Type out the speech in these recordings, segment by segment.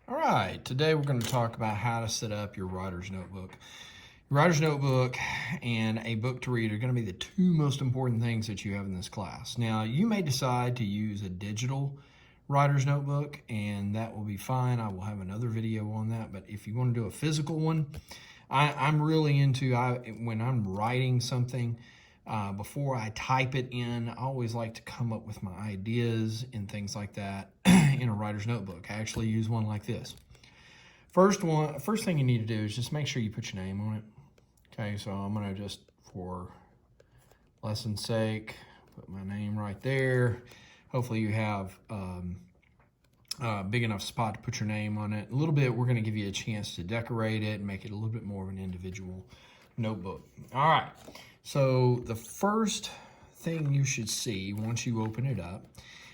All right, today we're going to talk about how to set up your writer's notebook. Your writer's notebook and a book to read are going to be the two most important things that you have in this class. Now, you may decide to use a digital writer's notebook, and that will be fine. I will have another video on that, but if you want to do a physical one, I'm really into, when I'm writing something, before I type it in, I always like to come up with my ideas and things like that in a writer's notebook. I actually use one like this. First thing you need to do is just make sure you put your name on it. Okay, so I'm gonna just, for lesson's sake, put my name right there. Hopefully you have a big enough spot to put your name on it. A little bit, we're gonna give you a chance to decorate it and make it a little bit more of an individual notebook. All right, so the first thing you should see once you open it up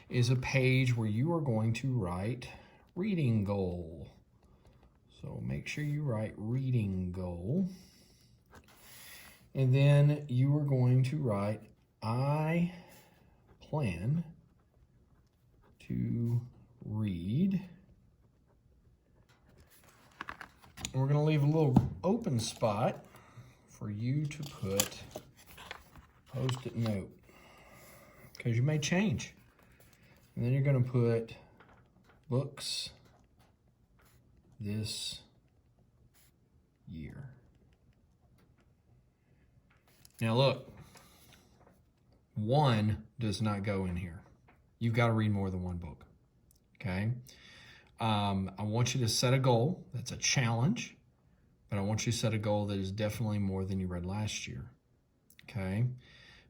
is a page where you are going to write reading goal. So make sure you write reading goal. And then you are going to write, I plan to read. And we're going to leave a little open spot for you to put post-it note, because you may change. And then you're going to put books this year. Now look, one does not go in here. You've got to read more than one book, okay? I want you to set a goal. That's a challenge, but I want you to set a goal that is definitely more than you read last year, okay?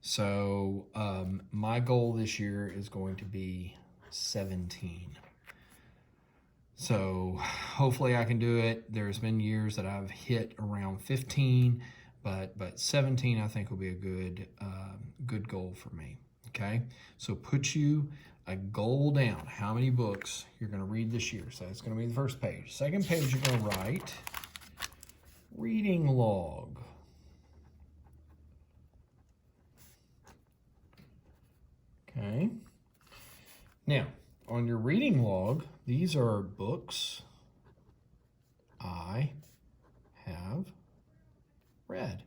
So my goal this year is going to be 17. So hopefully I can do it. There's been years that I've hit around 15, but 17 I think will be a good good goal for me. Okay, so put you a goal down. How many books you're going to read this year? So that's going to be the first page. Second page, you're going to write reading log. Okay. Now, on your reading log, these are books I have read.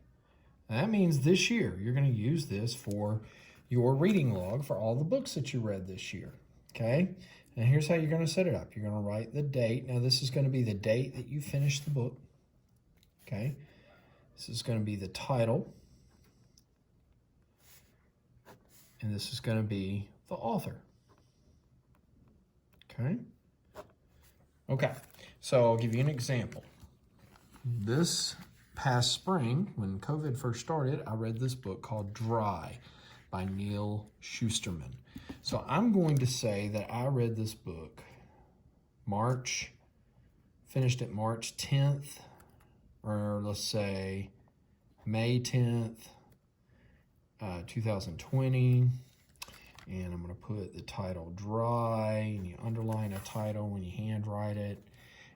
And that means this year, you're going to use this for your reading log for all the books that you read this year. Okay? And here's how you're going to set it up. You're going to write the date. Now, this is going to be the date that you finished the book. Okay? This is going to be the title. And this is going to be the author. Okay? Okay, so I'll give you an example. This past spring, when COVID first started, I read this book called Dry by Neal Shusterman. So I'm going to say that I read this book finished it March 10th, or let's say May 10th, 2020. And I'm going to put the title Dry, and you underline a title when you handwrite it.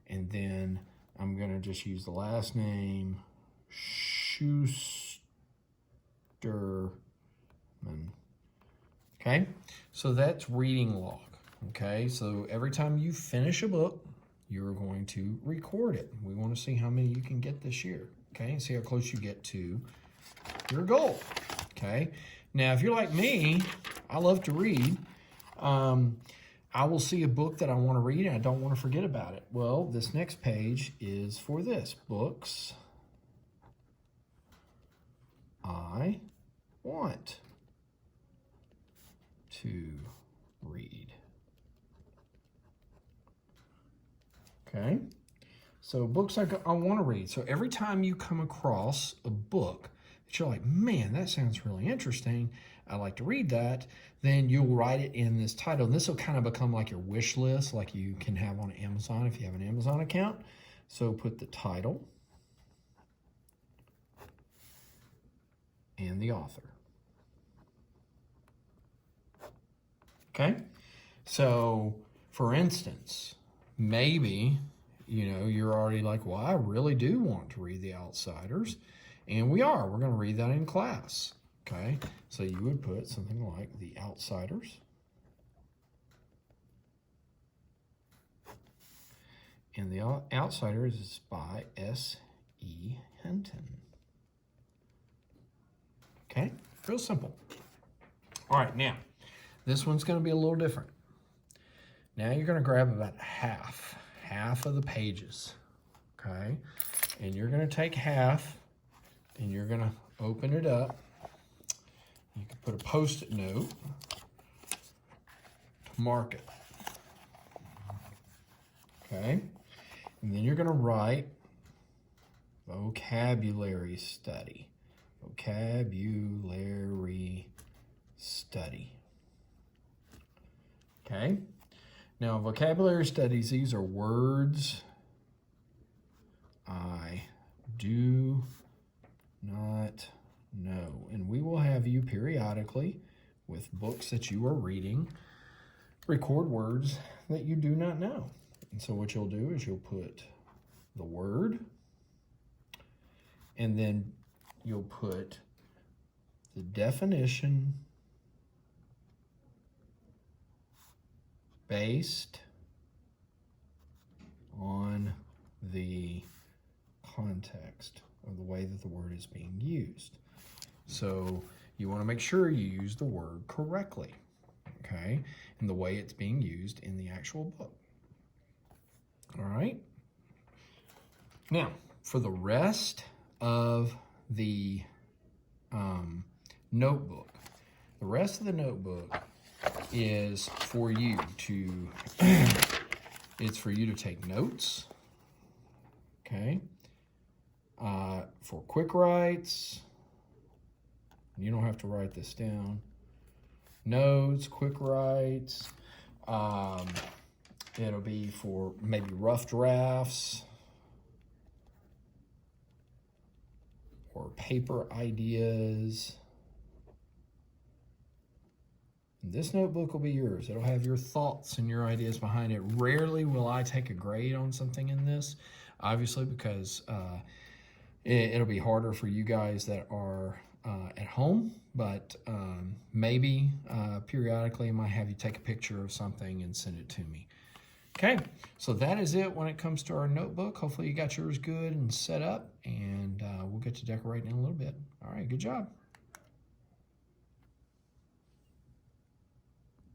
And then I'm going to just use the last name, Shusterman. Okay, so that's reading log. Okay, so every time you finish a book, you're going to record it. We want to see how many you can get this year. Okay, and see how close you get to your goal. Okay, now if you're like me, I love to read. I will see a book that I want to read and I don't want to forget about it. Well, this next page is for this. Books I want to read. Okay, so books I want to read. So every time you come across a book that you're like, man, that sounds really interesting, I like to read that, then you'll write it in this title. And this will kind of become like your wish list, like you can have on Amazon if you have an Amazon account. So put the title and the author. Okay, so for instance, maybe you're already like, well, I really do want to read The Outsiders, and we're going to read that in class. Okay, so you would put something like The Outsiders, And The Outsiders is by S.E. Hinton. Okay, real simple. All right, now, this one's going to be a little different. Now you're going to grab about half of the pages, okay? And you're going to take half and you're going to open it up. You can put a Post-it note to mark it, okay? And then you're going to write vocabulary study. Vocabulary study. Okay? Now, vocabulary studies, these are words I do not know. And we will have you periodically, with books that you are reading, record words that you do not know. And so what you'll do is you'll put the word, and then you'll put the definition based on the context or the way that the word is being used. So you want to make sure you use the word correctly, okay, and the way it's being used in the actual book. All right. Now, for the rest of the notebook, the rest of the notebook is for you to, it's for you to take notes, okay, for quick writes. You don't have to write this down. Notes, quick writes. It'll be for maybe rough drafts or paper ideas. This notebook will be yours. It'll have your thoughts and your ideas behind it. Rarely will I take a grade on something in this, obviously, because it'll be harder for you guys that are at home, but maybe periodically I might have you take a picture of something and send it to me. Okay, so that is it when it comes to our notebook. Hopefully you got yours good and set up, and we'll get to decorating in a little bit. All right, good job.